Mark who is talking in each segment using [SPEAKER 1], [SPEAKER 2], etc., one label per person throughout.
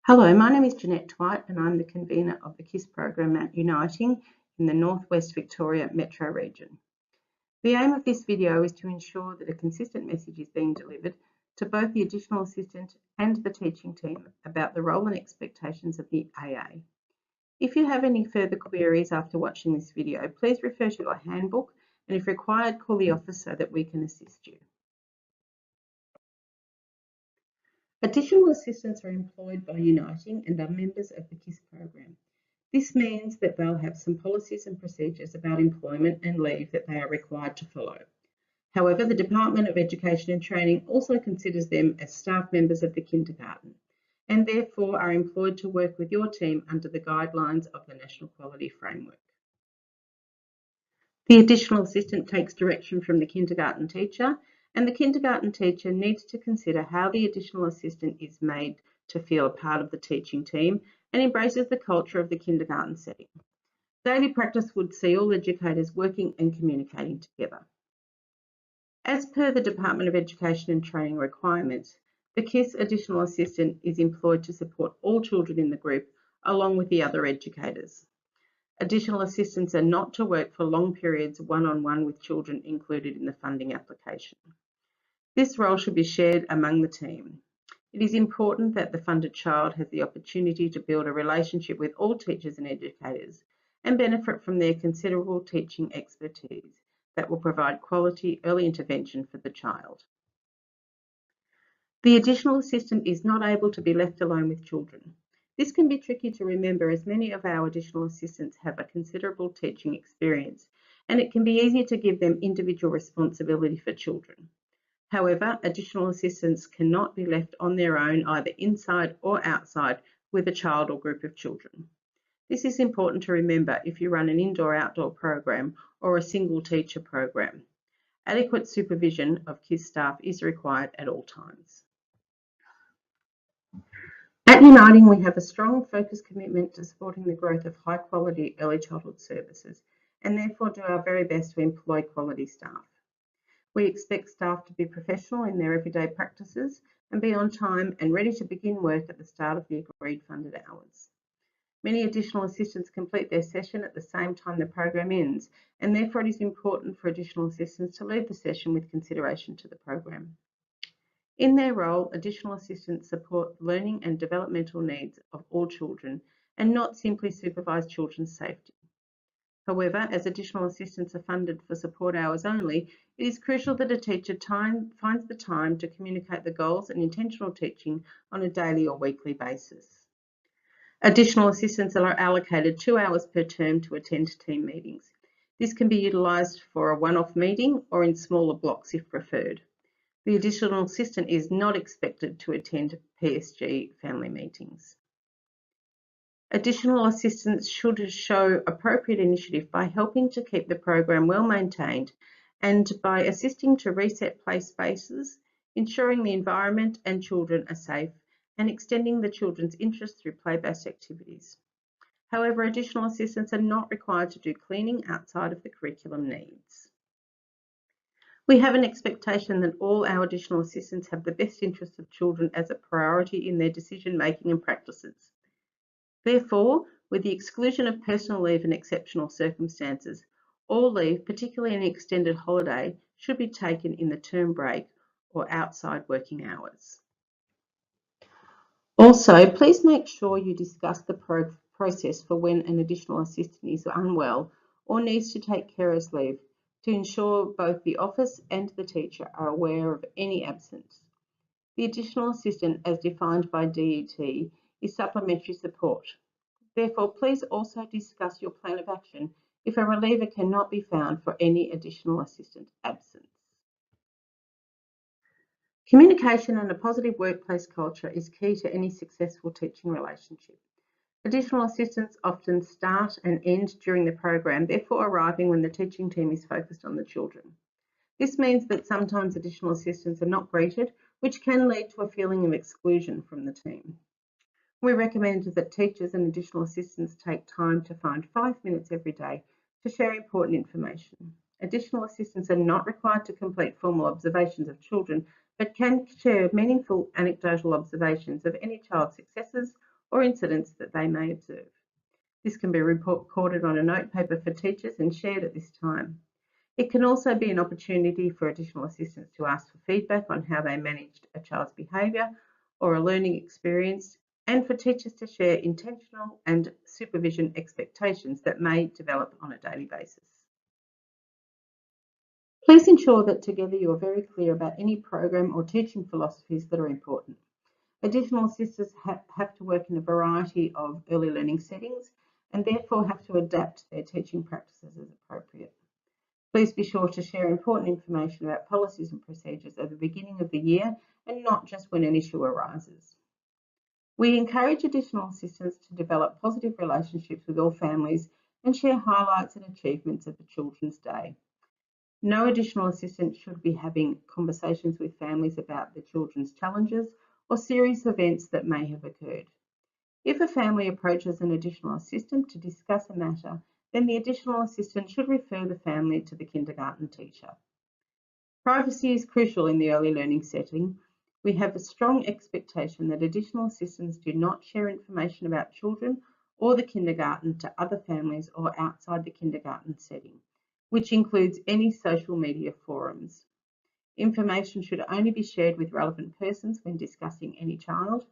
[SPEAKER 1] Hello, my name is Jeanette Twite and I'm the convener of the KIS program at Uniting in the Northwest Victoria Metro region. The aim of this video is to ensure that a consistent message is being delivered to both the additional assistant and the teaching team about the role and expectations of the AA. If you have any further queries after watching this video, please refer to your handbook and if required, call the office so that we can assist you. Additional assistants are employed by Uniting and are members of the KIS program. This means that they'll have some policies and procedures about employment and leave that they are required to follow. However, the Department of Education and Training also considers them as staff members of the kindergarten and therefore are employed to work with your team under the guidelines of the National Quality Framework. The additional assistant takes direction from the kindergarten teacher, and the kindergarten teacher needs to consider how the additional assistant is made to feel a part of the teaching team and embraces the culture of the kindergarten setting. Daily practice would see all educators working and communicating together. As per the Department of Education and Training requirements, the KIS additional assistant is employed to support all children in the group along with the other educators. Additional assistants are not to work for long periods one-on-one with children included in the funding application. This role should be shared among the team. It is important that the funded child has the opportunity to build a relationship with all teachers and educators and benefit from their considerable teaching expertise that will provide quality early intervention for the child. The additional assistant is not able to be left alone with children. This can be tricky to remember as many of our additional assistants have a considerable teaching experience and it can be easier to give them individual responsibility for children. However, additional assistants cannot be left on their own either inside or outside with a child or group of children. This is important to remember if you run an indoor-outdoor program or a single teacher program. Adequate supervision of KIS staff is required at all times. At Uniting, we have a strong focused commitment to supporting the growth of high quality early childhood services and therefore do our very best to employ quality staff. We expect staff to be professional in their everyday practices and be on time and ready to begin work at the start of the agreed funded hours. Many additional assistants complete their session at the same time the program ends, and therefore it is important for additional assistants to leave the session with consideration to the program. In their role, additional assistants support learning and developmental needs of all children and not simply supervise children's safety. However, as additional assistants are funded for support hours only, it is crucial that a teacher finds the time to communicate the goals and intentional teaching on a daily or weekly basis. Additional assistants are allocated 2 hours per term to attend team meetings. This can be utilised for a one-off meeting or in smaller blocks if preferred. The additional assistant is not expected to attend PSG family meetings. Additional assistants should show appropriate initiative by helping to keep the program well maintained and by assisting to reset play spaces, ensuring the environment and children are safe, and extending the children's interest through play-based activities. However, additional assistants are not required to do cleaning outside of the curriculum needs. We have an expectation that all our additional assistants have the best interests of children as a priority in their decision-making and practices. Therefore, with the exclusion of personal leave and exceptional circumstances, all leave, particularly an extended holiday, should be taken in the term break or outside working hours. Also, please make sure you discuss the process for when an additional assistant is unwell or needs to take carer's leave to ensure both the office and the teacher are aware of any absence. The additional assistant, as defined by DET, is supplementary support. Therefore, please also discuss your plan of action if a reliever cannot be found for any additional assistant absence. Communication and a positive workplace culture is key to any successful teaching relationship. Additional assistants often start and end during the program, therefore arriving when the teaching team is focused on the children. This means that sometimes additional assistants are not greeted, which can lead to a feeling of exclusion from the team. We recommend that teachers and additional assistants take time to find 5 minutes every day to share important information. Additional assistants are not required to complete formal observations of children, but can share meaningful anecdotal observations of any child's successes or incidents that they may observe. This can be recorded on a notepaper for teachers and shared at this time. It can also be an opportunity for additional assistants to ask for feedback on how they managed a child's behaviour or a learning experience, and for teachers to share intentional and supervision expectations that may develop on a daily basis. Please ensure that together you are very clear about any program or teaching philosophies that are important. Additional assistants have to work in a variety of early learning settings and therefore have to adapt their teaching practices as appropriate. Please be sure to share important information about policies and procedures at the beginning of the year and not just when an issue arises. We encourage additional assistants to develop positive relationships with all families and share highlights and achievements of the Children's Day. No additional assistant should be having conversations with families about the children's challenges or serious events that may have occurred. If a family approaches an additional assistant to discuss a matter, then the additional assistant should refer the family to the kindergarten teacher. Privacy is crucial in the early learning setting. We have a strong expectation that additional assistants do not share information about children or the kindergarten to other families or outside the kindergarten setting, which includes any social media forums. Information should only be shared with relevant persons when discussing any child.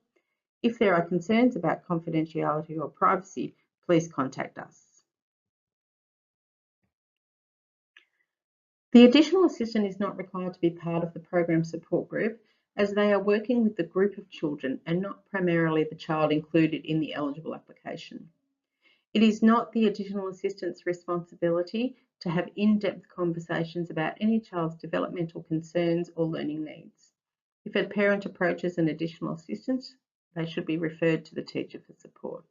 [SPEAKER 1] If there are concerns about confidentiality or privacy, please contact us. The additional assistant is not required to be part of the program support group, as they are working with the group of children and not primarily the child included in the eligible application. It is not the additional assistant's responsibility to have in-depth conversations about any child's developmental concerns or learning needs. If a parent approaches an additional assistant, they should be referred to the teacher for support.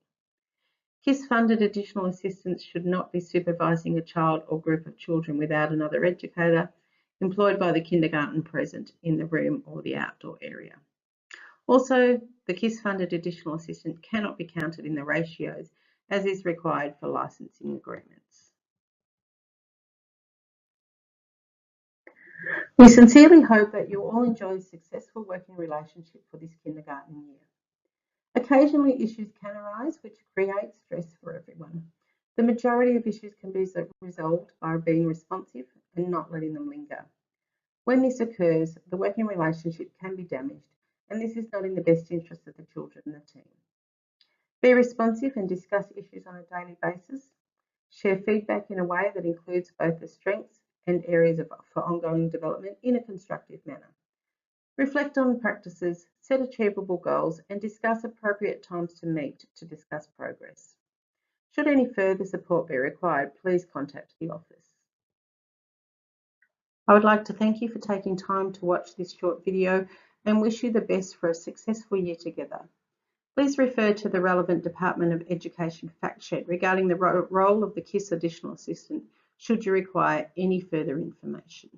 [SPEAKER 1] KIS-funded additional assistants should not be supervising a child or group of children without another educator employed by the kindergarten present in the room or the outdoor area. Also, the KIS-funded additional assistant cannot be counted in the ratios as is required for licensing agreements. We sincerely hope that you all enjoy a successful working relationship for this kindergarten year. Occasionally issues can arise which create stress for everyone. The majority of issues can be resolved by being responsive and not letting them linger. When this occurs, the working relationship can be damaged, and this is not in the best interest of the children and the team. Be responsive and discuss issues on a daily basis. Share feedback in a way that includes both the strengths and areas for ongoing development in a constructive manner. Reflect on practices, set achievable goals, and discuss appropriate times to meet to discuss progress. Should any further support be required, please contact the office. I would like to thank you for taking time to watch this short video and wish you the best for a successful year together. Please refer to the relevant Department of Education fact sheet regarding the role of the KIS additional assistant should you require any further information.